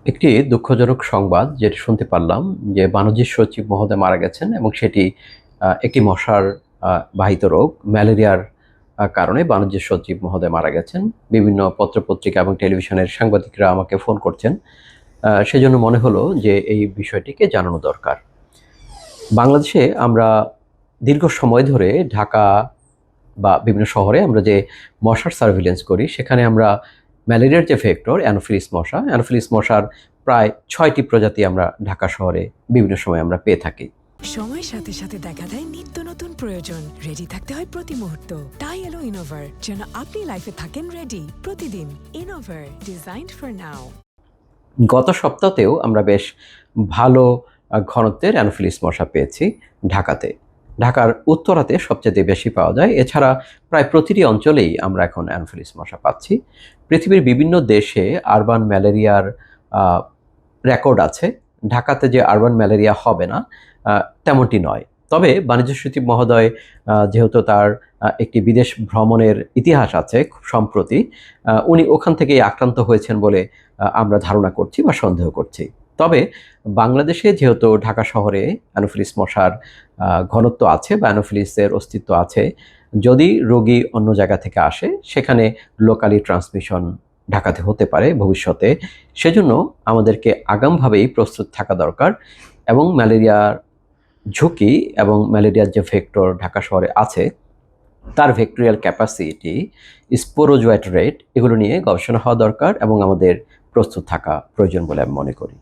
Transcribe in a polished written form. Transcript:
একটি দুঃখজনক সংবাদ যেটি শুনতে পারলাম যে বাণিজ্য সচিব মহোদয় মারা গেছেন এবং সেটি একটি মশার বাহিত রোগ ম্যালেরিয়ার কারণে বাণিজ্য সচিব মহোদয় মারা গেছেন। বিভিন্ন পত্রপত্রিকা এবং টেলিভিশনের সাংবাদিকরা আমাকে ফোন করছেন। সেজন্য মনে হলো যে এই বিষয়টিকে জানানো দরকার। বাংলাদেশে আমরা দীর্ঘ সময় ধরে ঢাকা বা বিভিন্ন শহরে আমরা যে মশার সার্ভিলেন্স করি, সেখানে আমরা ম্যালেরিয়ার যে ভেক্টর অ্যানোফিলিস মশার প্রায় ৬টি প্রজাতি আমরা ঢাকা শহরে বিভিন্ন সময় আমরা পেয়ে থাকি। সময়ের সাথে সাথে দেখা দেয় নিত্য নতুন প্রয়োজন। রেডি থাকতে হয় প্রতি মুহূর্ত। তাই এলো ইনোভার, যেন আপনি লাইফে থাকেন রেডি প্রতিদিন। Innova, designed for now. গত সপ্তাহতেও আমরা বেশ ভালো ঘনত্বের অ্যানোফিলিস মশা পেয়েছি ঢাকাতে। ঢাকার উত্তরাতে সবচেয়ে বেশি পাওয়া যায়। এছাড়া প্রায় প্রতিটি অঞ্চলেই আমরা এখন অ্যানোফিলিস মশা পাচ্ছি। পৃথিবীর বিভিন্ন দেশে আরবান ম্যালেরিয়ার রেকর্ড আছে। ঢাকাতে যে আরবান ম্যালেরিয়া হবে না তেমনটি নয়। তবে বাণিজ্য সচিব মহোদয় যেহেতু তার একটি বিদেশ ভ্রমণের ইতিহাস আছে খুব সম্প্রতি, উনি ওখান থেকেই আক্রান্ত হয়েছেন বলে আমরা ধারণা করছি বা সন্দেহ করছি। তবে বাংলাদেশে যেহেতু ঢাকা শহরে অ্যানোফিলিস মশার ঘনত্ব আছে বা অ্যানোফিলিসের অস্তিত্ব আছে, যদি রোগী অন্য জায়গা থেকে আসে সেখানে লোকালি ট্রান্সমিশন ঢাকাতে হতে পারে ভবিষ্যতে। সেজন্য আমাদেরকে আগামভাবেই প্রস্তুত থাকা দরকার এবং ম্যালেরিয়ার ঝুঁকি এবং ম্যালেরিয়ার যে ভেক্টর ঢাকা শহরে আছে তার ভেক্টোরিয়াল ক্যাপাসিটি, স্পোরোজোয়েট রেট, এগুলো নিয়ে গবেষণা হওয়া দরকার এবং আমাদের প্রস্তুত থাকা প্রয়োজন বলে আমি মনে করি।